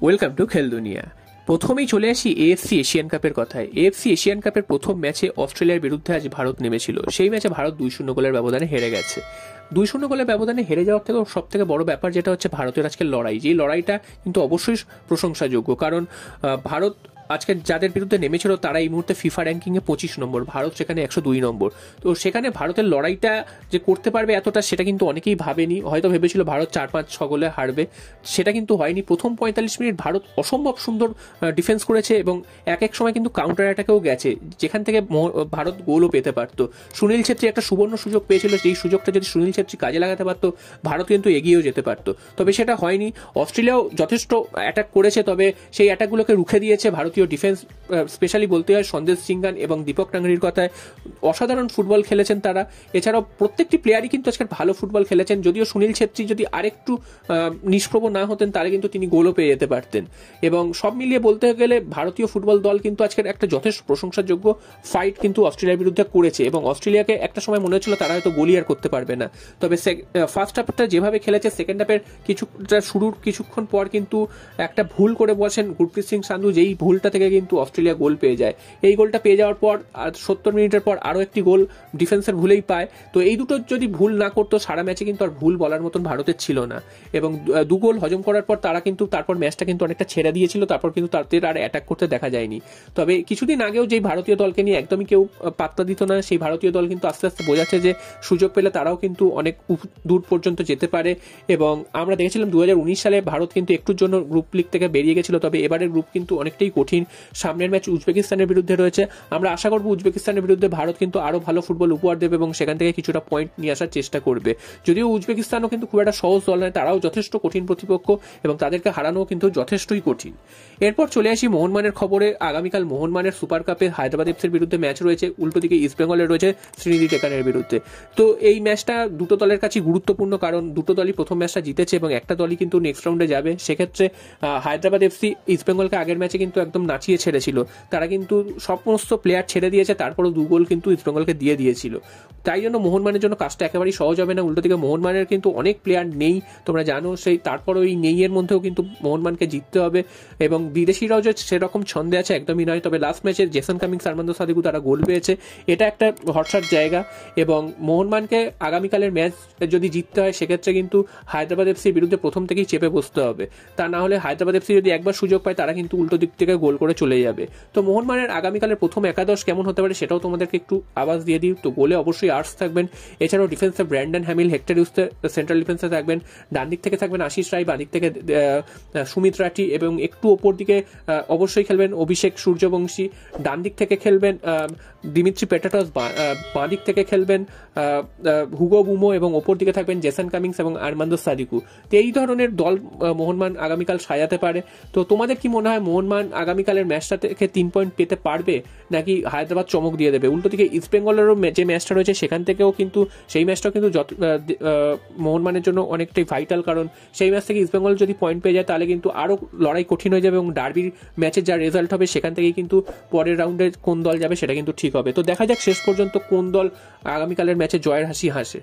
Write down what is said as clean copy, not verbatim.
Welcome to খেল দুনিয়া। প্রথমেই চলে আসি এএফসি এশিয়ান কাপের কথায়। এএফসি এশিয়ান কাপের প্রথম ম্যাচে অস্ট্রেলিয়ার বিরুদ্ধে আজ ভারত নেমেছিল। সেই ম্যাচে ভারত 2-0 গোলের ব্যবধানে হেরে গেছে। 2-0 গোলের ব্যবধানে হেরে যাওয়ার থেকেও সব থেকে বড় ব্যাপার যেটা হচ্ছে ভারতের আজকের লড়াই। যেই লড়াইটা কিন্তু অবশ্যই প্রশংসাযোগ্য, কারণ ভারত আজকে যাদের বিরুদ্ধে নেমেছিল তারা এই মুহূর্তে ফিফা র্যাঙ্কিংয়ে 25 নম্বর, ভারত সেখানে 102 নম্বর। তো সেখানে ভারতের লড়াইটা যে করতে পারবে এতটা, সেটা কিন্তু অনেকেই ভাবেনি। হয়তো ভেবেছিল ভারত 4-5-6 গোলে হারবে, সেটা কিন্তু হয়নি। প্রথম 45 মিনিট ভারত অসম্ভব সুন্দর ডিফেন্স করেছে এবং এক সময় কিন্তু কাউন্টার অ্যাটাকেও গেছে, যেখান থেকে ভারত গোলও পেতে পারতো। সুনীল ছেত্রী একটা সুবর্ণ সুযোগ পেয়েছিল, সেই সুযোগটা যদি সুনীল ছেত্রী কাজে লাগাতে পারতো ভারত কিন্তু এগিয়েও যেতে পারতো, তবে সেটা হয়নি। অস্ট্রেলিয়াও যথেষ্ট অ্যাটাক করেছে, তবে সেই অ্যাটাকগুলোকে রুখে দিয়েছে ভারতীয় ডিফেন্স। স্পেশালি বলতে হয় সন্দেশ সিংগান এবং দীপক টাঙ্গরির কথায়, অসাধারণ ফুটবল খেলেছেন তারা। এছাড়াও প্রত্যেকটি প্লেয়ারই কিন্তু আজকে ভালো ফুটবল খেলেছেন। যদিও সুনীল ছেত্রী যদি আরেকটু নিষ্প্রভ না হতেন তাহলে কিন্তু তিনি গোলও পেয়ে যেতে পারতেন। এবং সব মিলিয়ে বলতে গেলে ভারতীয় ফুটবল দল কিন্তু আজকের একটা যথেষ্ট প্রশংসাযোগ্য ফাইট কিন্তু অস্ট্রেলিয়ার বিরুদ্ধে করেছে। এবং অস্ট্রেলিয়াকে একটা সময় মনে হচ্ছিল তারা হয়তো গোলই আর করতে পারবে না, তবে ফার্স্ট হাফটা যেভাবে খেলেছে, সেকেন্ড হাফের শুরুর কিছুক্ষণ পর কিন্তু একটা ভুল করে বসেন গুরপ্রীত সিং সান্ধু, যেই ভুলটা থেকে কিন্তু অস্ট্রেলিয়া গোল পেয়ে যায়। এই গোলটা পেয়ে যাওয়ার পর 70 মিনিটের পর আরও একটি গোল ডিফেন্সের ভুলেই পায়। তো এই দুটো যদি ভুল না করতো সারা ম্যাচে কিন্তু আর ভুল বলার মতন ভারতের ছিল না। এবং 2 গোল হজম করার পর তারা কিন্তু তারপর ম্যাচটা কিন্তু অনেকটা ছেড়ে দিয়েছিল, তারপর কিন্তু তাদের আর অ্যাটাক করতে দেখা যায়নি। তবে কিছুদিন আগেও যেই ভারতীয় দলকে নিয়ে একদমই কেউ পাত্তা দিত না, সেই ভারতীয় দল কিন্তু আস্তে আস্তে বোঝাচ্ছে যে সুযোগ পেলে তারাও কিন্তু অনেক দূর পর্যন্ত যেতে পারে। এবং আমরা দেখেছিলাম 2019 সালে ভারত কিন্তু একটুর জন্য গ্রুপ লিগ থেকে বেরিয়ে গেছিল, তবে এবারের গ্রুপ কিন্তু অনেকটাই কঠিন। সামনের ম্যাচ উজবেকিস্তানের বিরুদ্ধে রয়েছে। আমরা আশা করব উজবেকিস্তানের বিরুদ্ধে ভারত কিন্তু আরো ভালো ফুটবল উপহার দেবে এবং সেখান থেকে কিছুটা পয়েন্ট নিয়ে আসার চেষ্টা করবে। যদিও উজবেকিস্তানও কিন্তু খুব একটা সহজ দল নয়, তারাও যথেষ্ট কঠিন প্রতিপক্ষ এবং তাদেরকে হারানো কিন্তু যথেষ্টই কঠিন। এরপর চলে আসি মোহনবাগানের খবরে। আগামীকাল মোহনবাগানের সুপার কাপে হায়দ্রাবাদ এফসির বিরুদ্ধে ম্যাচ রয়েছে, উল্টো দিকে ইস্টবেঙ্গলের রয়েছে শ্রীনিধি টেকানের বিরুদ্ধে। তো এই ম্যাচটা দুটো দলের কাছে গুরুত্বপূর্ণ, কারণ দুটো দলই প্রথম ম্যাচটা জিতেছে এবং একটা দলই কিন্তু নেক্সট রাউন্ডে যাবে। সেক্ষেত্রে হায়দ্রাবাদ এফসি ইস্টবেঙ্গলকে আগের ম্যাচে কিন্তু একদম নাচিয়ে ছেড়েছিল, তারা কিন্তু সমস্ত প্লেয়ার ছেড়ে দিয়েছে, তারপরেও 2 গোল কিন্তু ইস্টবেঙ্গলকে দিয়ে দিয়েছিল। তাই জন্য মোহনবাগানের জন্য কাজটা একেবারেই সহজ হবে না। উল্টো দিকে মোহনবাগানের কিন্তু অনেক প্লেয়ার নেই, তোমরা জানো, সেই তারপরে ওই নেইয়ের মধ্যেও কিন্তু মোহনবাগানকে জিততে হবে। এবং বিদেশিরাও যে সেরকম ছন্দে আছে একদমই নয়, তবে লাস্ট ম্যাচে জেসন কামিংস, আরমান্দো সাদিকু তারা গোল পেয়েছে, এটা একটা ভরসার জায়গা। এবং মোহনবাগানকে আগামীকালের ম্যাচ যদি জিততে হয় সেক্ষেত্রে কিন্তু হায়দ্রাবাদ এফসির বিরুদ্ধে প্রথম থেকেই চেপে বসতে হবে। তা না হলে হায়দ্রাবাদ এফসি যদি একবার সুযোগ পায় তারা কিন্তু উল্টো দিক থেকে গোল করে চলে যাবে। তো মোহনবাগানের আগামীকালের প্রথম একাদশ কেমন হতে পারে সেটাও তোমাদেরকে একটু আওয়াজ দিয়ে দিই। তো গোলে অবশ্যই আর্টস থাকবেন, এছাড়াও ডিফেন্সে ব্র্যান্ডন হ্যামিল, হেক্টর ইউসে সেন্ট্রাল ডিফেন্সে থাকবেন, ডান দিক থেকে থাকবেন আশিস রায়, বাঁ দিক থেকে সুমিত রাঠি এবং একটু ওপর দিকে অবশ্যই খেলবেন অভিষেক সূর্যবংশী, ডান দিক থেকে খেলবেন দিমিত্রি পেটাটস, বাঁ দিক থেকে খেলবেন হুগো বুমো এবং ওপর দিকে থাকবেন জেসন কামিংস এবং আরমান্দো সাদিকু। তো এই ধরনের দল মোহনবাগান আগামীকাল সাজাতে পারে। তো তোমাদের কি মনে হয় মোহনবাগান আগামীকালের ম্যাচটা থেকে 3 পয়েন্ট পেতে পারবে নাকি হায়দ্রাবাদ চমক দিয়ে দেবে? উল্টো দিকে ইস্টবেঙ্গলেরও যে ম্যাচটা রয়েছে সেখান থেকেও কিন্তু সেই ম্যাচটাও কিন্তু মোহনবাগানের জন্য অনেকটাই ভাইটাল, কারণ সেই ম্যাচ থেকে ইস্টবেঙ্গল যদি পয়েন্ট পেয়ে যায় তাহলে কিন্তু আরও লড়াই কঠিন হয়ে যাবে এবং ডার্বির ম্যাচের যা রেজাল্ট হবে সেখান থেকেই কিন্তু পরের রাউন্ডে কোন দল যাবে সেটা কিন্তু ঠিক হবে। তো দেখা যাক শেষ পর্যন্ত কোন দল আগামীকালের ম্যাচে জয়ের হাসি হাসে।